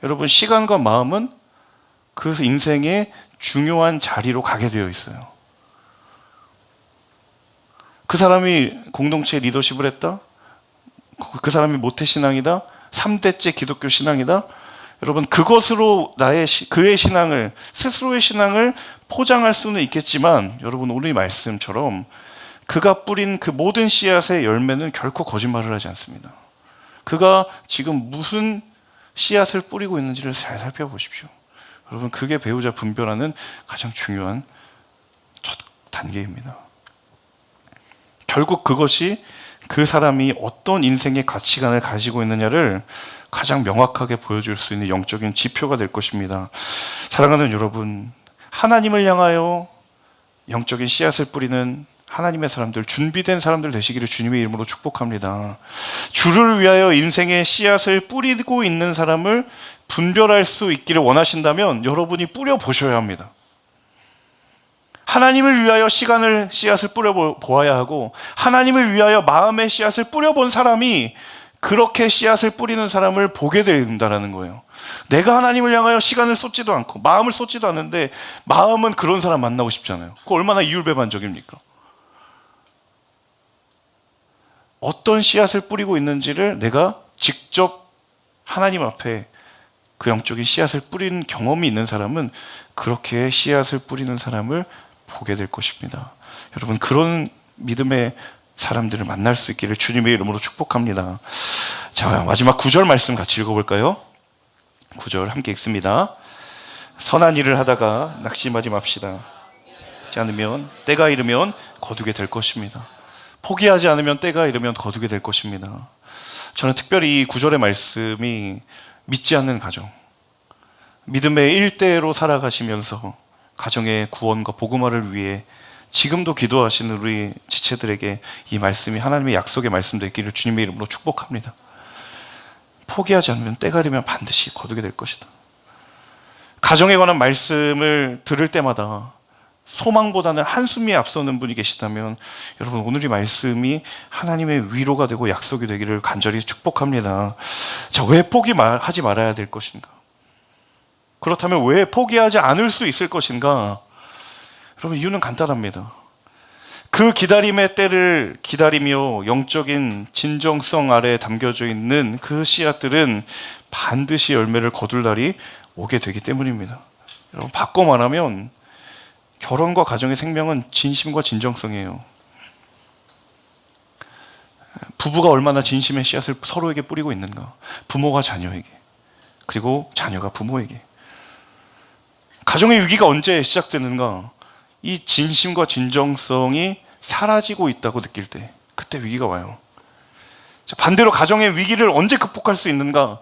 여러분, 시간과 마음은 그 인생의 중요한 자리로 가게 되어 있어요. 그 사람이 공동체 리더십을 했다? 그 사람이 모태신앙이다? 3대째 기독교 신앙이다? 여러분, 그것으로 그의 신앙을, 스스로의 신앙을 포장할 수는 있겠지만 여러분, 오늘 이 말씀처럼 그가 뿌린 그 모든 씨앗의 열매는 결코 거짓말을 하지 않습니다. 그가 지금 무슨 씨앗을 뿌리고 있는지를 잘 살펴보십시오. 여러분, 그게 배우자 분별하는 가장 중요한 첫 단계입니다. 결국 그것이 그 사람이 어떤 인생의 가치관을 가지고 있느냐를 가장 명확하게 보여줄 수 있는 영적인 지표가 될 것입니다. 사랑하는 여러분, 하나님을 향하여 영적인 씨앗을 뿌리는 하나님의 사람들, 준비된 사람들 되시기를 주님의 이름으로 축복합니다. 주를 위하여 인생의 씨앗을 뿌리고 있는 사람을 분별할 수 있기를 원하신다면 여러분이 뿌려보셔야 합니다. 하나님을 위하여 씨앗을 뿌려보아야 하고, 하나님을 위하여 마음의 씨앗을 뿌려본 사람이 그렇게 씨앗을 뿌리는 사람을 보게 된다는 거예요. 내가 하나님을 향하여 시간을 쏟지도 않고 마음을 쏟지도 않는데 마음은 그런 사람 만나고 싶잖아요. 그거 얼마나 이율배반적입니까? 어떤 씨앗을 뿌리고 있는지를 내가 직접 하나님 앞에 그 영적인 씨앗을 뿌리는 경험이 있는 사람은 그렇게 씨앗을 뿌리는 사람을 보게 될 것입니다. 여러분, 그런 믿음의 사람들을 만날 수 있기를 주님의 이름으로 축복합니다. 자, 마지막 9절 말씀 같이 읽어볼까요? 9절 함께 읽습니다. 선한 일을 하다가 낙심하지 맙시다. 하지 않으면 때가 이르면 거두게 될 것입니다. 포기하지 않으면 때가 이르면 거두게 될 것입니다. 저는 특별히 이 9절의 말씀이 믿지 않는 가정, 믿음의 일대로 살아가시면서 가정의 구원과 복음화를 위해 지금도 기도하시는 우리 지체들에게 이 말씀이 하나님의 약속의 말씀 되기를 주님의 이름으로 축복합니다. 포기하지 않으면 때가 이르면 반드시 거두게 될 것이다. 가정에 관한 말씀을 들을 때마다 소망보다는 한숨이 앞서는 분이 계시다면 여러분, 오늘 이 말씀이 하나님의 위로가 되고 약속이 되기를 간절히 축복합니다. 자, 왜 포기하지 말아야 될 것인가? 그렇다면 왜 포기하지 않을 수 있을 것인가? 여러분, 이유는 간단합니다. 그 기다림의 때를 기다리며 영적인 진정성 아래 담겨져 있는 그 씨앗들은 반드시 열매를 거둘 날이 오게 되기 때문입니다. 여러분, 바꿔 말하면 결혼과 가정의 생명은 진심과 진정성이에요. 부부가 얼마나 진심의 씨앗을 서로에게 뿌리고 있는가? 부모가 자녀에게, 그리고 자녀가 부모에게. 가정의 위기가 언제 시작되는가? 이 진심과 진정성이 사라지고 있다고 느낄 때, 그때 위기가 와요. 반대로 가정의 위기를 언제 극복할 수 있는가?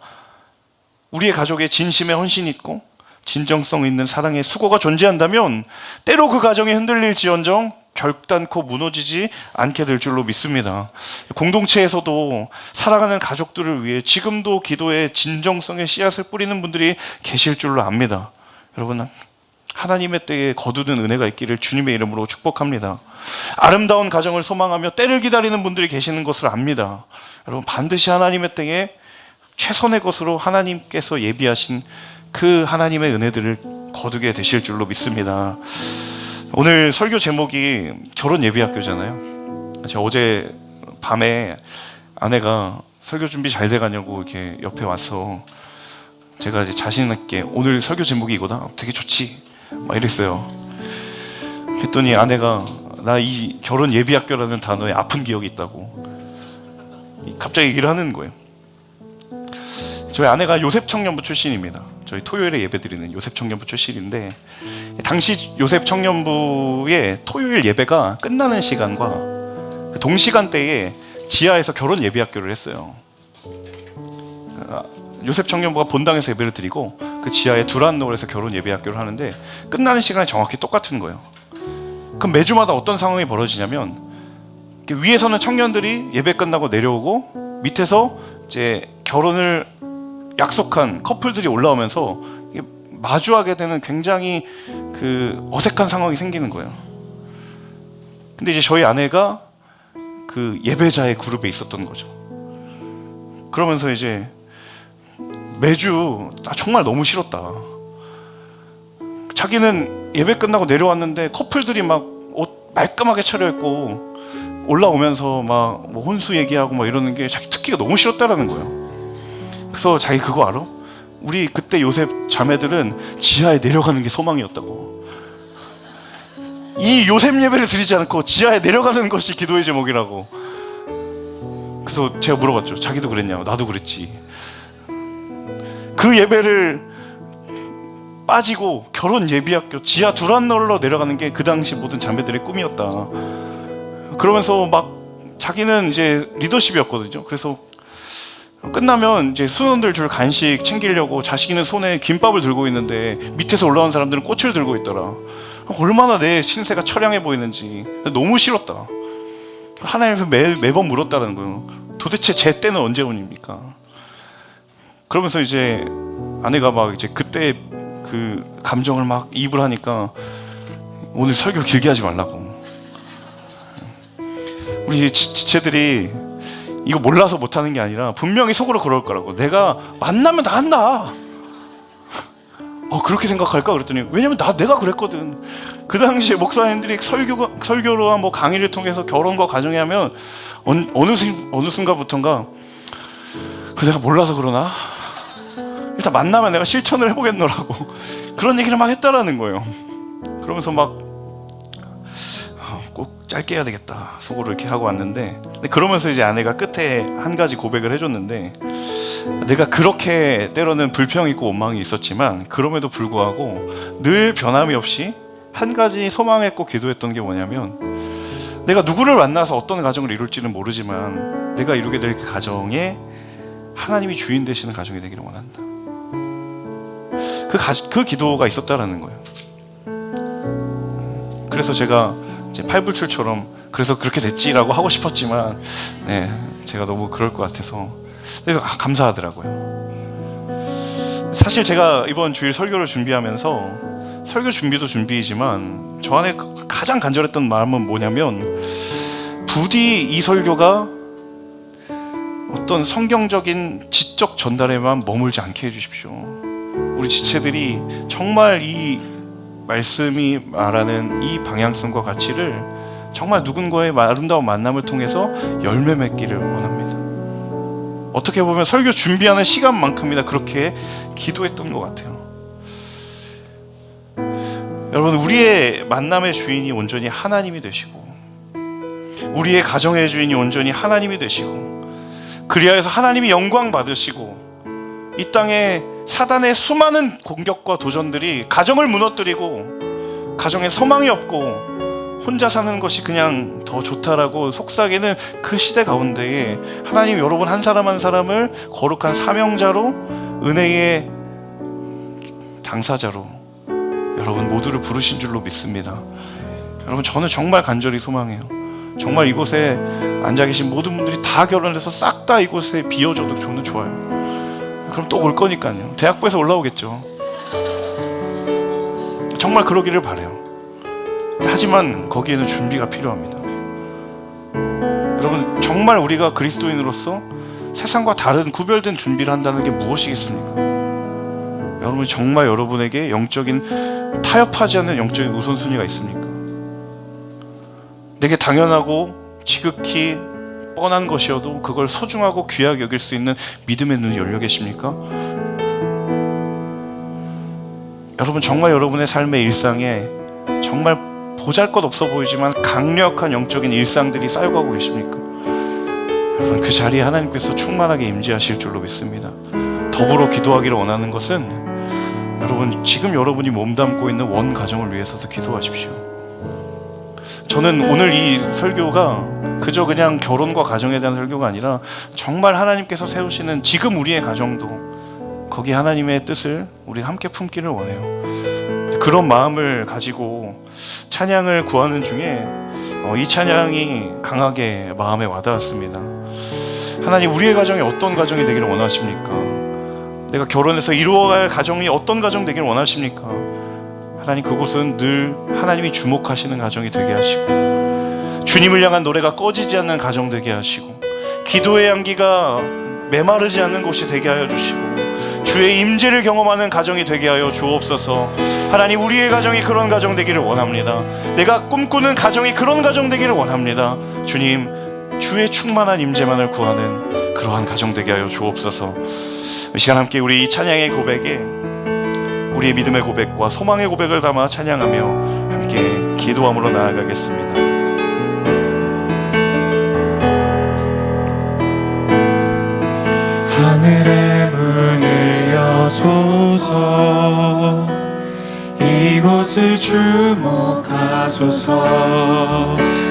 우리의 가족에 진심의 헌신이 있고 진정성 있는 사랑의 수고가 존재한다면 때로 그 가정이 흔들릴지언정 결단코 무너지지 않게 될 줄로 믿습니다. 공동체에서도 살아가는 가족들을 위해 지금도 기도에 진정성의 씨앗을 뿌리는 분들이 계실 줄로 압니다. 여러분, 하나님의 때에 거두는 은혜가 있기를 주님의 이름으로 축복합니다. 아름다운 가정을 소망하며 때를 기다리는 분들이 계시는 것을 압니다. 여러분, 반드시 하나님의 때에 최선의 것으로 하나님께서 예비하신 그 하나님의 은혜들을 거두게 되실 줄로 믿습니다. 오늘 설교 제목이 결혼 예비학교잖아요. 제가 어제 밤에 아내가 설교 준비 잘 돼가냐고 이렇게 옆에 와서 제가 이제 자신 있게 오늘 설교 제목이 이거다, 되게 좋지, 막 이랬어요. 그랬더니 아내가 나 이 결혼 예비학교라는 단어에 아픈 기억이 있다고 갑자기 얘기를 하는 거예요. 저희 아내가 요셉 청년부 출신입니다. 저희 토요일에 예배드리는 요셉 청년부 출신인데, 당시 요셉 청년부의 토요일 예배가 끝나는 시간과 그 동시간대에 지하에서 결혼 예비학교를 했어요. 요셉 청년부가 본당에서 예배를 드리고 그 지하에 두란노을에서 결혼 예배학교를 하는데 끝나는 시간이 정확히 똑같은 거예요. 그럼 매주마다 어떤 상황이 벌어지냐면, 위에서는 청년들이 예배 끝나고 내려오고 밑에서 이제 결혼을 약속한 커플들이 올라오면서 마주하게 되는 굉장히 그 어색한 상황이 생기는 거예요. 근데 이제 저희 아내가 그 예배자의 그룹에 있었던 거죠. 그러면서 이제 매주 나 정말 너무 싫었다. 자기는 예배 끝나고 내려왔는데 커플들이 막 옷 말끔하게 차려입고 올라오면서 막 뭐 혼수 얘기하고 막 이러는 게 자기 듣기가 너무 싫었다라는 거예요. 그래서 자기 그거 알아? 우리 그때 요셉 자매들은 지하에 내려가는 게 소망이었다고. 이 요셉 예배를 드리지 않고 지하에 내려가는 것이 기도의 제목이라고. 그래서 제가 물어봤죠. 자기도 그랬냐고. 나도 그랬지. 그 예배를 빠지고 결혼 예비학교 지하 두란노을로 내려가는 게 그 당시 모든 자매들의 꿈이었다. 그러면서 막 자기는 이제 리더십이었거든요. 그래서 끝나면 이제 수원들 줄 간식 챙기려고 자식이는 손에 김밥을 들고 있는데 밑에서 올라온 사람들은 꽃을 들고 있더라. 얼마나 내 신세가 처량해 보이는지 너무 싫었다. 하나님께서 매번 물었다는 거예요. 도대체 제 때는 언제 오니까? 그러면서 이제 아내가 막 이제 그때 그 감정을 막 이입을 하니까 오늘 설교 길게 하지 말라고. 우리 지체들이 이거 몰라서 못하는 게 아니라 분명히 속으로 그럴 거라고. 내가 만나면 다 한다. 그렇게 생각할까? 그랬더니 왜냐면 내가 그랬거든. 그 당시에 목사님들이 설교로 뭐 강의를 통해서 결혼과 가정에 하면 어느 순간부턴가 내가 몰라서 그러나? 일단 만나면 내가 실천을 해보겠노라고 그런 얘기를 막 했다라는 거예요. 그러면서 막 꼭 짧게 해야 되겠다 속으로 이렇게 하고 왔는데, 근데 그러면서 이제 아내가 끝에 한 가지 고백을 해줬는데, 내가 그렇게 때로는 불평이 있고 원망이 있었지만 그럼에도 불구하고 늘 변함이 없이 한 가지 소망했고 기도했던 게 뭐냐면, 내가 누구를 만나서 어떤 가정을 이룰지는 모르지만 내가 이루게 될 그 가정에 하나님이 주인 되시는 가정이 되기를 원한다. 그 기도가 있었다라는 거예요. 그래서 제가 이제 팔불출처럼 그래서 그렇게 됐지라고 하고 싶었지만, 제가 너무 그럴 것 같아서 그래서 감사하더라고요. 사실 제가 이번 주일 설교를 준비하면서 설교 준비도 준비이지만 저 안에 가장 간절했던 마음은 뭐냐면, 부디 이 설교가 어떤 성경적인 지적 전달에만 머물지 않게 해주십시오. 우리 지체들이 정말 이 말씀이 말하는 이 방향성과 가치를 정말 누군가의 아름다운 만남을 통해서 열매 맺기를 원합니다. 어떻게 보면 설교 준비하는 시간만큼이나 그렇게 기도했던 것 같아요. 여러분, 우리의 만남의 주인이 온전히 하나님이 되시고, 우리의 가정의 주인이 온전히 하나님이 되시고, 그리하여서 하나님이 영광 받으시고, 이 땅에 사단의 수많은 공격과 도전들이 가정을 무너뜨리고 가정에 소망이 없고 혼자 사는 것이 그냥 더 좋다라고 속삭이는 그 시대 가운데에 하나님 여러분 한 사람 한 사람을 거룩한 사명자로, 은혜의 당사자로 여러분 모두를 부르신 줄로 믿습니다. 여러분, 저는 정말 간절히 소망해요. 정말 이곳에 앉아 계신 모든 분들이 다 결혼해서 싹 다 이곳에 비워줘도 저는 좋아요. 그럼 또 올 거니까요. 대학부에서 올라오겠죠. 정말 그러기를 바라요. 하지만 거기에는 준비가 필요합니다. 여러분, 정말 우리가 그리스도인으로서 세상과 다른 구별된 준비를 한다는 게 무엇이겠습니까? 여러분, 정말 여러분에게 영적인 타협하지 않는 영적인 우선순위가 있습니까? 내게 당연하고 지극히 뻔한 것이어도 그걸 소중하고 귀하게 여길 수 있는 믿음의 눈이 열려 계십니까? 여러분, 정말 여러분의 삶의 일상에 정말 보잘것없어 보이지만 강력한 영적인 일상들이 쌓여가고 계십니까? 여러분, 그 자리에 하나님께서 충만하게 임재하실 줄로 믿습니다. 더불어 기도하기를 원하는 것은 여러분, 지금 여러분이 몸담고 있는 원 가정을 위해서도 기도하십시오. 저는 오늘 이 설교가 그저 그냥 결혼과 가정에 대한 설교가 아니라 정말 하나님께서 세우시는 지금 우리의 가정도 거기 하나님의 뜻을 우리 함께 품기를 원해요. 그런 마음을 가지고 찬양을 구하는 중에 이 찬양이 강하게 마음에 와닿았습니다. 하나님, 우리의 가정이 어떤 가정이 되기를 원하십니까? 내가 결혼해서 이루어갈 가정이 어떤 가정 되기를 원하십니까? 하나님, 그곳은 늘 하나님이 주목하시는 가정이 되게 하시고, 주님을 향한 노래가 꺼지지 않는 가정 되게 하시고, 기도의 향기가 메마르지 않는 곳이 되게 하여 주시고, 주의 임재를 경험하는 가정이 되게 하여 주옵소서. 하나님, 우리의 가정이 그런 가정 되기를 원합니다. 내가 꿈꾸는 가정이 그런 가정 되기를 원합니다. 주님, 주의 충만한 임재만을 구하는 그러한 가정 되게 하여 주옵소서. 이 시간 함께 우리 이 찬양의 고백에 우리의 믿음의 고백과 소망의 고백을 담아 찬양하며 함께 기도함으로 나아가겠습니다. 하늘의 문을 여소서, 이곳을 주목하소서.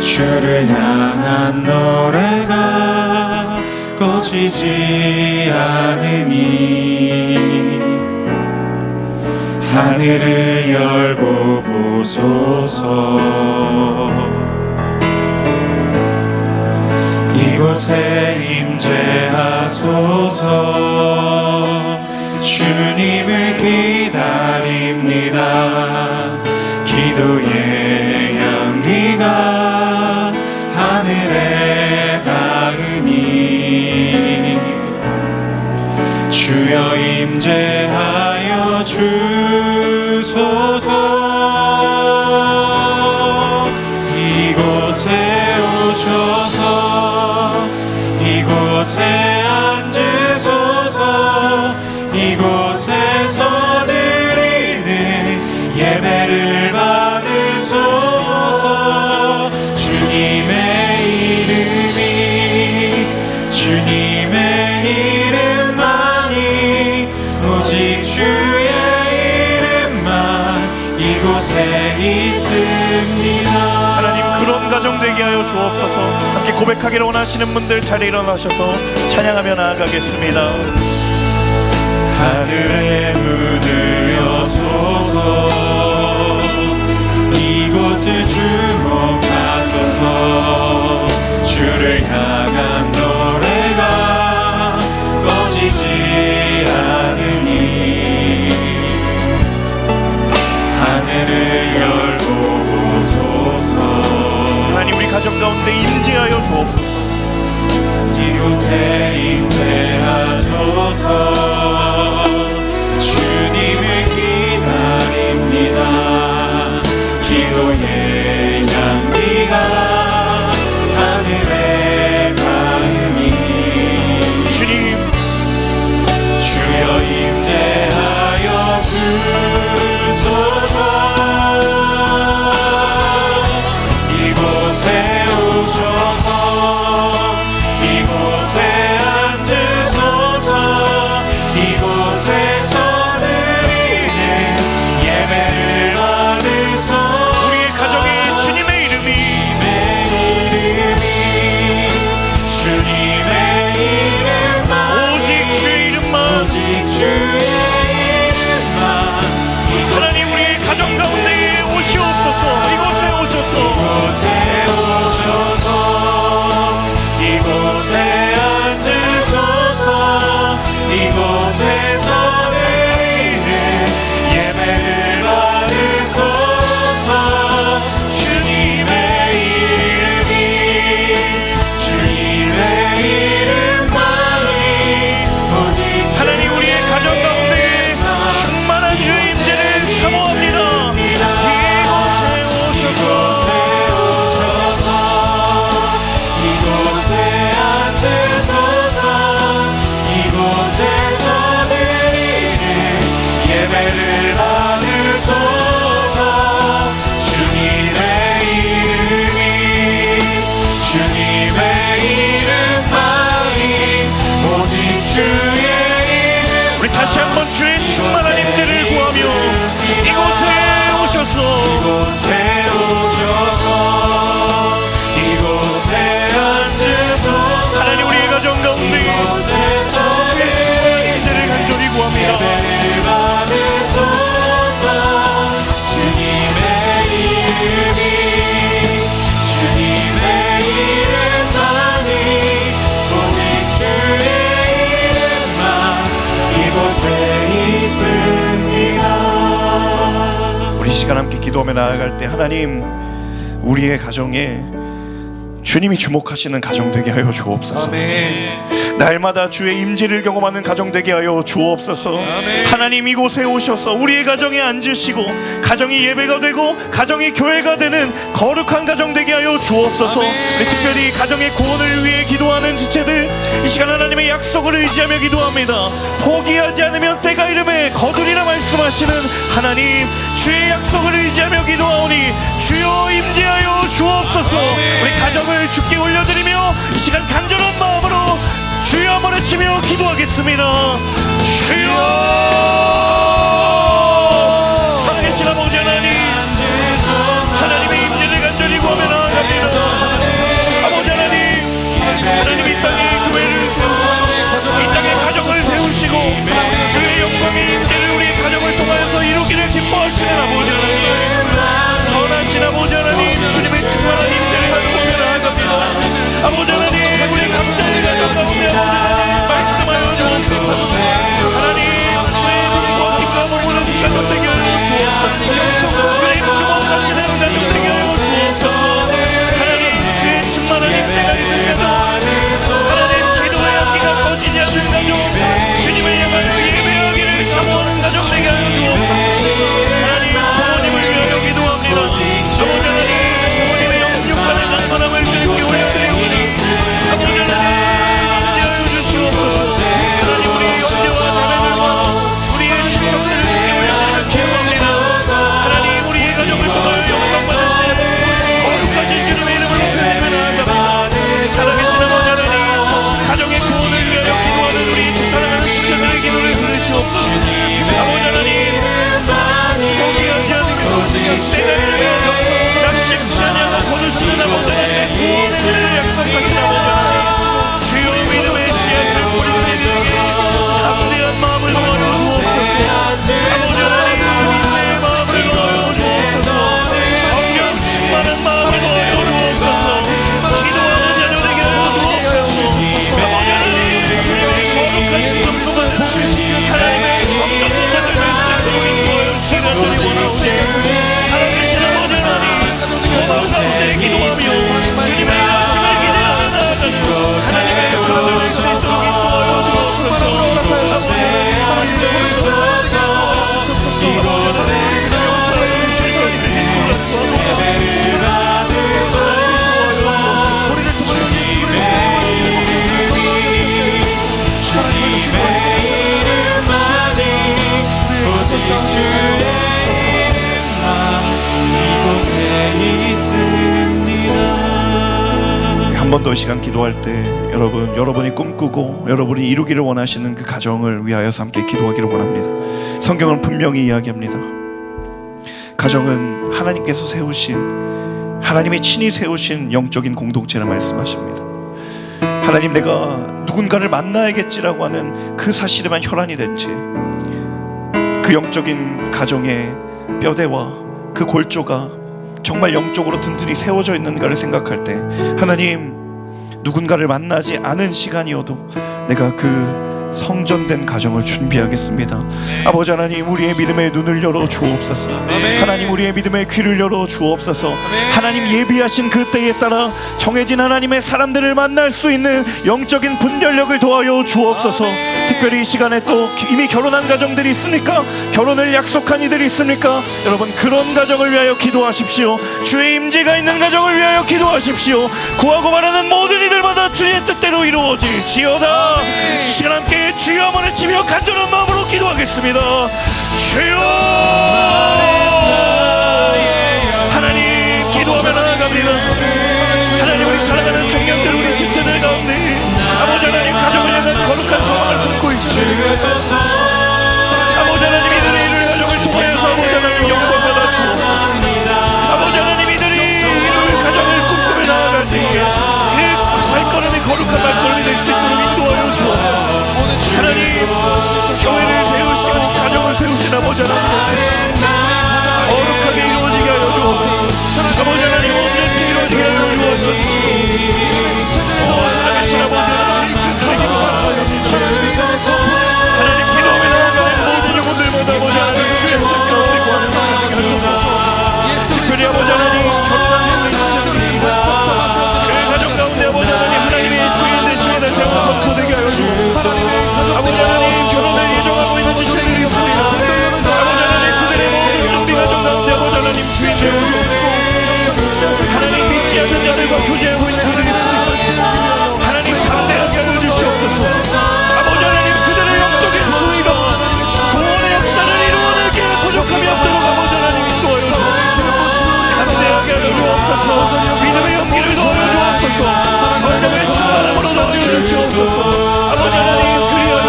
주를 향한 노래가 꺼지지 않으니 하늘을 열고 보소서. 이곳에 임재하소서. 주님을 기다립니다. 기도의 향기가 하늘에 닿으니 주여 임재하여 주소서. 이곳에 오셔서 이곳에 앉으소서. 이곳에서 드리는 예배를 받으소서. 주님의 이름이, 주님의 이름만이, 오직 주의 이름만 이곳에 있습니다. 하나님, 그런 가정 되게 하여 주옵소서. 함께 고백하기를 원하시는 분들 자리에 일어나셔서 찬양하며 나아가겠습니다. 하늘의 문을 여소서. 이곳을 주목하소서. 주를 향한 노래가 꺼지지 않으니 하늘을 열고 보소서. 하나님, 우리 가정 가운데 임재하여 주옵소서. 이곳에 임재하소서. 주님을 기다립니다. 기도의 향기가 하늘에 가 다시 한번 주의 충만한 임재를 구하며 이곳에 오셔서 이곳에 앉으소서. 하나님 우리의 가정 가운데 주의 충만한 임재를 간절히 구합니다. 예배를 받으소서. 주님의 이름이 주님의 이름만이 오직 주의 이름만 이곳에 있습니다. 우리 시간 함께 기도하며 나아갈 때 하나님 우리의 가정에 주님이 주목하시는 가정 되게 하여 주옵소서. 날마다 주의 임재를 경험하는 가정 되게 하여 주옵소서. 하나님 이곳에 오셔서 우리의 가정에 앉으시고 가정이 예배가 되고 가정이 교회가 되는 거룩한 가정 되게 하여 주옵소서. 우리 특별히 가정의 구원을 위해 기도하는 지체들 이 시간 하나님의 약속을 의지하며 기도합니다. 포기하지 않으면 때가 이름에 거두리라 말씀하시는 하나님 주의 약속을 의지하며 기도하오니 주여 임재하여 주옵소서. 우리 가정을 주께 올려드리며 이 시간 간절한 마음으로 주여 한번 외치며 기도하겠습니다. 주여 살아계신 아버지 하나님 하나님의 임재를 간절히 구하며 나아갑니다. 아버지 하나님 하나님 이 땅에 교회를 세우시고 이 땅에 가정을 세우시고 주의 영광의 임재를 우리의 가정을 통하여서 이루기를 기뻐하시는 아버지 하나님 선하신 아버지 하나님 주님의 충만한 임재를 가져오며 나아갑니다. 아버지 하나님 우리 감사의 가정 가운데 아버지 하나님 말씀하여 주옵소서. 하나님 주의 눈과 귀가 머무는 가정 되게 하여 주옵소서. 주님 주목하시는 가정 되게 하여 주옵소서. 하나님 주의 충만한 임재가 있는 가정 하나님 기도의 향기가 꺼지지 않는 가정 주님을 향하여 예배하기를 사모하는 가정 되게 하여 주옵소서. 하나님 부모님을 위하여 기도합니다. 아버지 하나님 부모님의 영육간의 강건함을 주님께 올려드리오니 아버지 하나님 임재하여 주시옵소서. 하나님 우리의 형제와 자매들과 우리의 친척들을 주께 올려드리며 기도합니다. 하나님 우리의 가정을 통하여 영광받으신 거룩하신 주님의 이름을 높여드리며 나아갑니다. 살아계신 아버지 하나님 가정의 구원을 위하여 기도하는 우리 사랑하는 지체들의 기도를 들으시옵소서. 아버지 하나님 포기하지 않으며 때가 이르며 낙심치 않으며 거두시는 아버지 하나님의 구원을 약속하신 아버지 하나님 주여 믿음의 씨앗을 뿌리는 이들에게 담대한 마음을 넣어주옵소서. 아버지 하나님 믿음의 마음을 넣어주옵소서. 성령 충만한 마음을 넣어주옵소서. 기도하는 자녀에게 넣어주옵소서. 아버지 하나님 주님의 거룩한 성소가 하나님의 성전된 자들 말씀으로 인도하여 시간들이 원하오니 살아계신 아버지 하나님 소망 가운데 기도하며 주님의 말씀을 기대하며 나아가는 하나님의 사랑을 수 있도록 인도하여 주옵소서. 예배를 받으소서. 주님의 이름이 주님의 이름만이 오직 주의 이름만 이곳에 있습니다. 한 번 더 시간 기도할 때 여러분이 꿈꾸고 여러분이 이루기를 원하시는 그 가정을 위하여서 함께 기도하기를 원합니다. 성경은 분명히 이야기합니다. 가정은 하나님께서 세우신 하나님이 친히 세우신 영적인 공동체를 말씀하십니다. 하나님 내가 누군가를 만나야겠지라고 하는 그 사실에만 혈안이 된 채 그 영적인 가정의 뼈대와 그 골조가 정말 영적으로 튼튼히 세워져 있는가를 생각할 때 하나님 누군가를 만나지 않은 시간이어도 내가 그 성전된 가정을 준비하겠습니다. 아버지 하나님 우리의 믿음의 눈을 열어 주옵소서. 하나님 우리의 믿음의 귀를 열어 주옵소서. 하나님 예비하신 그 때에 따라 정해진 하나님의 사람들을 만날 수 있는 영적인 분별력을 도와여 주옵소서. 특별히 이 시간에 또 이미 결혼한 가정들이 있습니까? 결혼을 약속한 이들이 있습니까? 여러분 그런 가정을 위하여 기도하십시오. 주의 임재가 있는 가정을 위하여 기도하십시오. 구하고 바라는 모든 이들마다 주의 뜻대로 이루어질지어다. 이 시간 함께 주여 한번 외치며 간절한 마음으로 기도하겠습니다. 주여 하나님 기도하며 나아갑니다. 하나님 우리 사랑하는 청년들 우리 지체들 가운데 아버지 하나님 가정을 향한 거룩한 소망을 품고 있습니다. 그들과 교제하고 있는 그들이 있습니까? 하나님 담대하게 하여 주시옵소서. 아버지 하나님 그들의 영적인 수위가 구원의 역사를 이루어내게 부족함이 없도록 아버지 하나님 인도하여 주옵소서. 담대하게 하여 주옵소서. 믿음의 용기를 넣어 주옵소서. 성령의 충만함으로 넣어 주시옵소서. 아버지 하나님 그리하여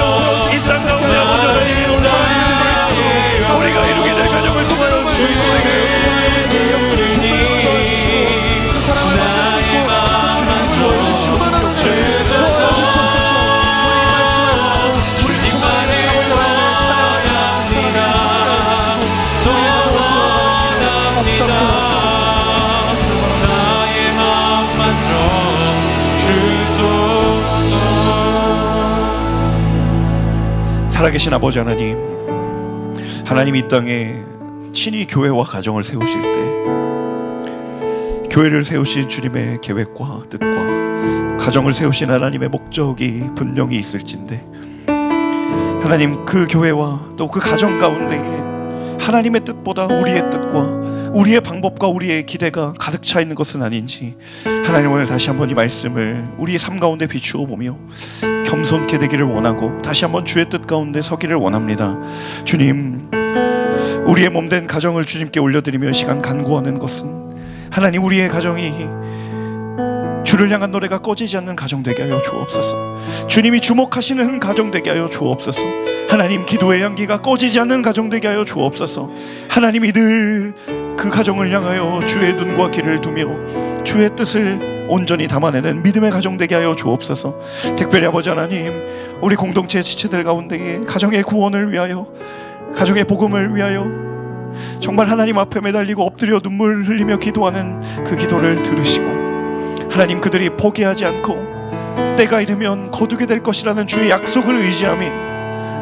이 땅 가운데 아버지 하나님이 놀라운 일들을 우리가 이루게 될 가정을 통하여 주님에게 살아계신 아버지 하나님, 하나님 이 땅에 친히 교회와 가정을 세우실 때 교회를 세우신 주님의 계획과 뜻과 가정을 세우신 하나님의 목적이 분명히 있을진데, 하나님 그 교회와 또 그 가정 가운데에 하나님의 뜻보다 우리의 뜻과 우리의 방법과 우리의 기대가 가득 차 있는 것은 아닌지, 하나님 오늘 다시 한번 이 말씀을 우리의 삶 가운데 비추어 보며 겸손케 되기를 원하고 다시 한번 주의 뜻 가운데 서기를 원합니다. 주님, 우리의 몸된 가정을 주님께 올려드리며 시간 간구하는 것은 하나님 우리의 가정이 주를 향한 노래가 꺼지지 않는 가정 되게 하여 주옵소서. 주님이 주목하시는 가정 되게 하여 주옵소서. 하나님 기도의 향기가 꺼지지 않는 가정 되게 하여 주옵소서. 하나님이 늘 그 가정을 향하여 주의 눈과 귀를 두며 주의 뜻을 온전히 담아내는 믿음의 가정 되게 하여 주옵소서. 특별히 아버지 하나님, 우리 공동체 지체들 가운데에 가정의 구원을 위하여, 가정의 복음을 위하여 정말 하나님 앞에 매달리고 엎드려 눈물 흘리며 기도하는 그 기도를 들으시고, 하나님 그들이 포기하지 않고 때가 이르면 거두게 될 것이라는 주의 약속을 의지하며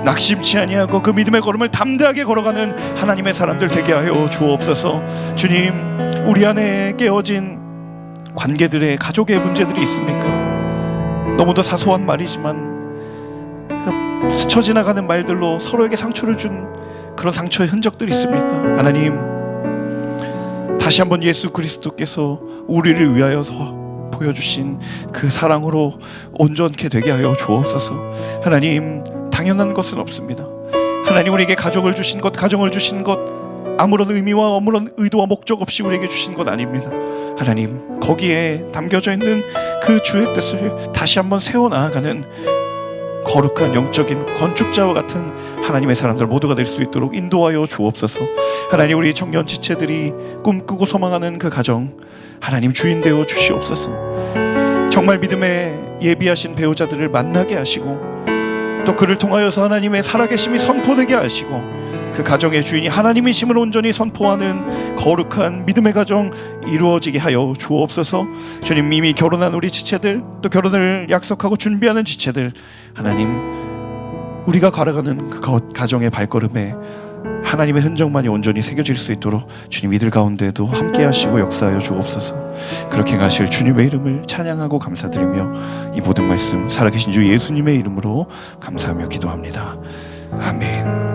낙심치 아니하고 그 믿음의 걸음을 담대하게 걸어가는 하나님의 사람들 되게 하여 주옵소서. 주님, 우리 안에 깨어진 관계들의 가족의 문제들이 있습니까? 너무도 사소한 말이지만 스쳐 지나가는 말들로 서로에게 상처를 준 그런 상처의 흔적들이 있습니까? 하나님, 다시 한번 예수 그리스도께서 우리를 위하여서 보여주신 그 사랑으로 온전케 되게 하여 주옵소서. 하나님, 당연한 것은 없습니다. 하나님 우리에게 가족을 주신 것, 가정을 주신 것 아무런 의미와 아무런 의도와 목적 없이 우리에게 주신 것 아닙니다. 하나님, 거기에 담겨져 있는 그 주의 뜻을 다시 한번 세워나가는 거룩한 영적인 건축자와 같은 하나님의 사람들 모두가 될 수 있도록 인도하여 주옵소서. 하나님, 우리 청년 지체들이 꿈꾸고 소망하는 그 가정 하나님 주인 되어 주시옵소서. 정말 믿음에 예비하신 배우자들을 만나게 하시고 또 그를 통하여서 하나님의 살아계심이 선포되게 하시고 그 가정의 주인이 하나님이심을 온전히 선포하는 거룩한 믿음의 가정 이루어지게 하여 주옵소서. 주님, 이미 결혼한 우리 지체들, 또 결혼을 약속하고 준비하는 지체들, 하나님 우리가 걸어가는 그 가정의 발걸음에 하나님의 흔적만이 온전히 새겨질 수 있도록 주님 이들 가운데도 함께 하시고 역사하여 주옵소서. 그렇게 하실 주님의 이름을 찬양하고 감사드리며 이 모든 말씀 살아계신 주 예수님의 이름으로 감사하며 기도합니다. 아멘.